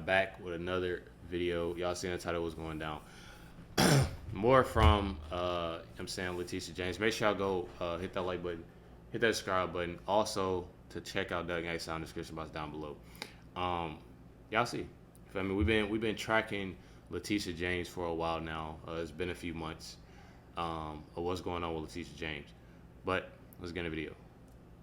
back with another video. Y'all seen the title was going down. More from I'm saying Letitia James. Make sure y'all go hit that like button, hit that subscribe button. Also to check out Doug Yankees on the description box down below. Y'all see. I mean, we've been tracking Letitia James for a while now. It's been a few months of what's going on with Letitia James. But let's get in the video.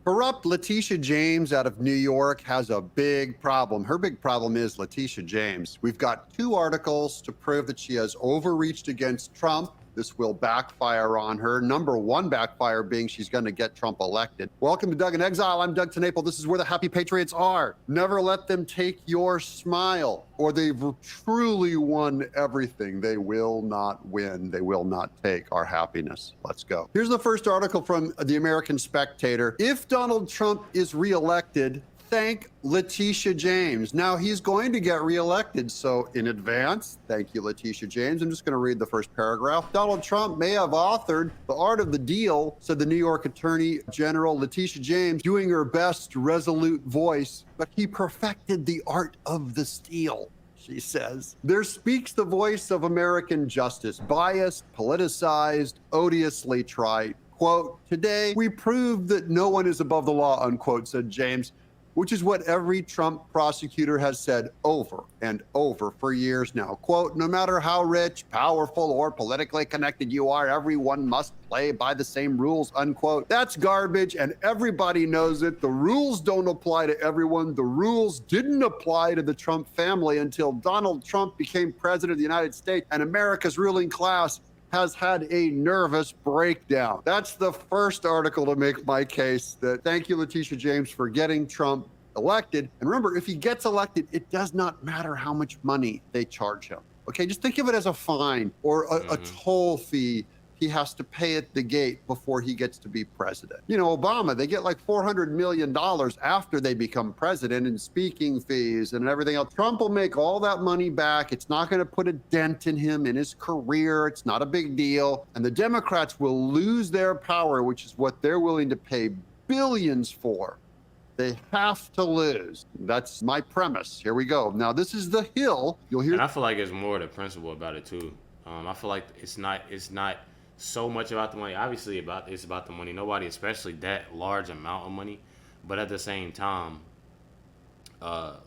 Corrupt Letitia James out of New York has a big problem. Her big problem is Letitia James. We've got 2 articles to prove that she has overreached against Trump. This will backfire on her. Number 1 backfire being she's going to get Trump elected. Welcome to Doug in Exile. I'm Doug TeNapel. This is where the happy patriots are. Never let them take your smile, or they've truly won everything. They will not win. They will not take our happiness. Let's go. Here's the first article from the American Spectator. If Donald Trump is reelected, thank Letitia James. Now, he's going to get reelected, so in advance, thank you, Letitia James. I'm just going to read the first paragraph. Donald Trump may have authored The Art of the Deal, said the New York Attorney General Letitia James, doing her best resolute voice, but he perfected the art of the steal, she says. There speaks the voice of American justice, biased, politicized, odiously trite. Quote, today, we proved that no one is above the law, unquote, said James, which is what every Trump prosecutor has said over and over for years now. Quote, no matter how rich, powerful, or politically connected you are, everyone must play by the same rules, unquote. That's garbage, and everybody knows it. The rules don't apply to everyone. The rules didn't apply to the Trump family until Donald Trump became president of the United States, and America's ruling class has had a nervous breakdown. That's the first article to make my case that thank you, Letitia James, for getting Trump elected. And remember, if he gets elected, it does not matter how much money they charge him. Okay, just think of it as a fine or a toll fee he has to pay at the gate before he gets to be president. You know, Obama, they get like $400 million after they become president in speaking fees and everything else. Trump will make all that money back. It's not going to put a dent in him, in his career. It's not a big deal. And the Democrats will lose their power, which is what they're willing to pay billions for. They have to lose. That's my premise. Here we go. Now, this is the Hill. You'll hear. And I feel like it's more the principle about it too. I feel like it's not so much about the money. Obviously, it's about the money. Nobody, especially that large amount of money, but at the same time,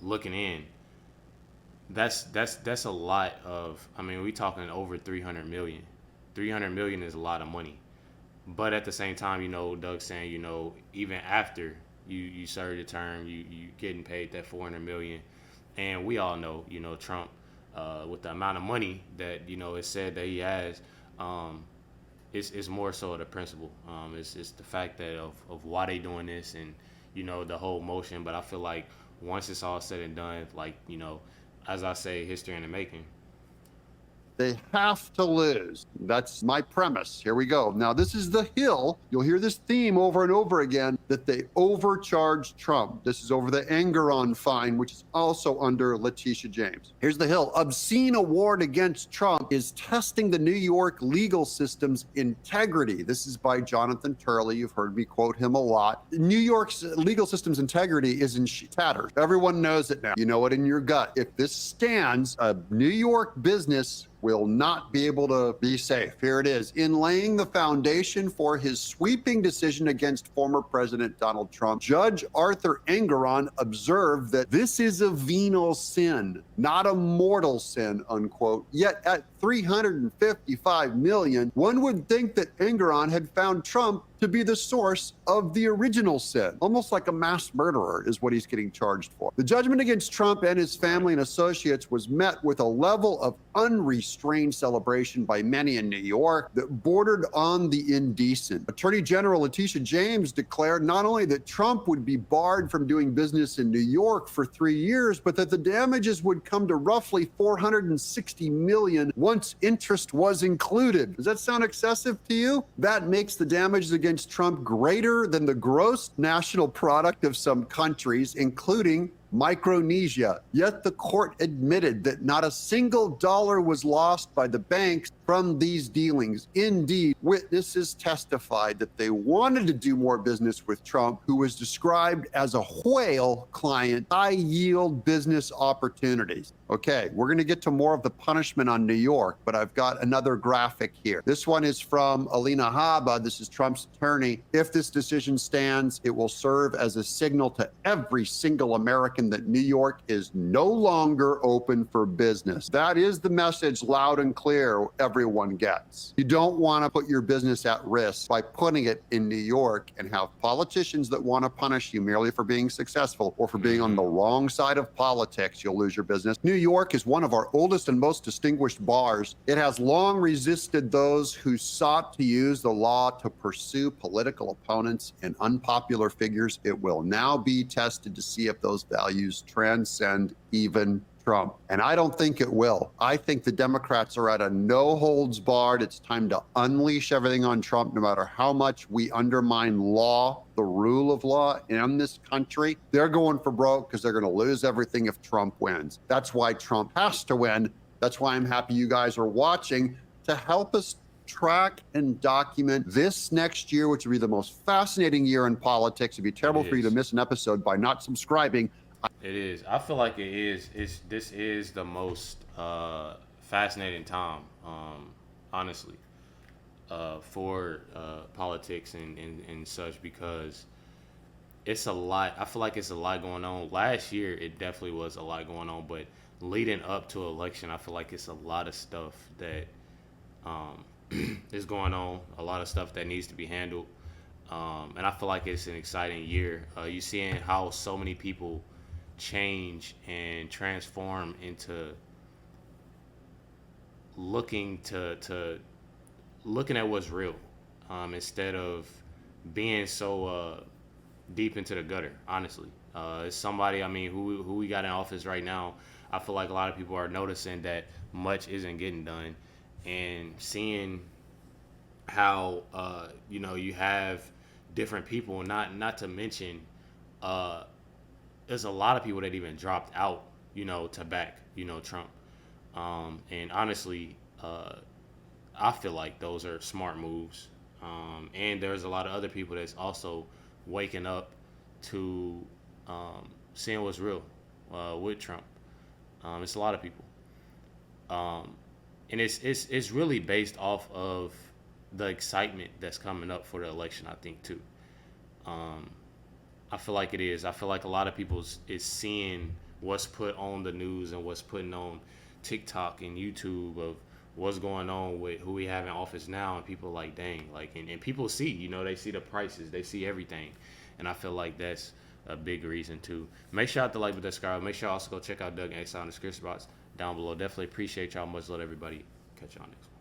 looking in, that's a lot of. I mean, we talking over 300 million. 300 million is a lot of money, but at the same time, you know, Doug's saying, you know, even after you serve your term, you getting paid that 400 million, and we all know, you know, Trump, with the amount of money that, you know, it's said that he has. It's more so the principle. It's the fact that of why they doing this and, you know, the whole motion. But I feel like once it's all said and done, like, you know, as I say, history in the making. They have to lose. That's my premise. Here we go. Now, this is the Hill. You'll hear this theme over and over again, that they overcharged Trump. This is over the Engoron fine, which is also under Letitia James. Here's the Hill. Obscene award against Trump is testing the New York legal system's integrity. This is by Jonathan Turley. You've heard me quote him a lot. New York's legal system's integrity is in tatters. Everyone knows it now. You know it in your gut. If this stands, a New York business will not be able to be safe. Here it is. In laying the foundation for his sweeping decision against former President Donald Trump, Judge Arthur Engoron observed that this is a venial sin, not a mortal sin, unquote. Yet at $355 million, one would think that Engoron had found Trump to be the source of the original sin. Almost like a mass murderer is what he's getting charged for. The judgment against Trump and his family and associates was met with a level of unrestrained celebration by many in New York that bordered on the indecent. Attorney General Letitia James declared not only that Trump would be barred from doing business in New York for 3 years, but that the damages would come to roughly $460 million once interest was included. Does that sound excessive to you? That makes the damages against Trump greater than the gross national product of some countries, including Micronesia. Yet the court admitted that not a single dollar was lost by the banks from these dealings. Indeed, witnesses testified that they wanted to do more business with Trump, who was described as a whale client, high-yield business opportunities. Okay, we're going to get to more of the punishment on New York, but I've got another graphic here. This one is from Alina Habba. This is Trump's attorney. If this decision stands, it will serve as a signal to every single American that New York is no longer open for business. That is the message loud and clear everyone gets. You don't want to put your business at risk by putting it in New York and have politicians that want to punish you merely for being successful or for being on the wrong side of politics. You'll lose your business. New York is one of our oldest and most distinguished bars. It has long resisted those who sought to use the law to pursue political opponents and unpopular figures. It will now be tested to see if those values transcend even Trump. And I don't think it will. I think the Democrats are at a no holds barred. It's time to unleash everything on Trump, no matter how much we undermine law, the rule of law in this country. They're going for broke because they're going to lose everything if Trump wins. That's why Trump has to win. That's why I'm happy you guys are watching to help us track and document this next year, which will be the most fascinating year in politics. It'd be terrible for you to miss an episode by not subscribing. It is. I feel like it is. This is the most fascinating time, honestly, for politics and such, because it's a lot. I feel like it's a lot going on. Last year, it definitely was a lot going on, but leading up to election, I feel like it's a lot of stuff that is going on. A lot of stuff that needs to be handled, and I feel like it's an exciting year. You're seeing how so many people change and transform into looking looking at what's real, instead of being so deep into the gutter. Honestly, it's somebody, I mean, who we got in office right now. I feel like a lot of people are noticing that much isn't getting done, and seeing how you have different people, not to mention there's a lot of people that even dropped out, to back, Trump. And honestly, I feel like those are smart moves. And there's a lot of other people that's also waking up to seeing what's real with Trump. It's a lot of people. And it's really based off of the excitement that's coming up for the election, I think, too. I feel like it is. I feel like a lot of people is seeing what's put on the news and what's putting on TikTok and YouTube of what's going on with who we have in office now, and people like, dang, like, and people see, they see the prices, they see everything, and I feel like that's a big reason too. Make sure to like, subscribe. Make sure also go check out Doug and X out in the description box down below. Definitely appreciate y'all. Much love, everybody. Catch y'all next one.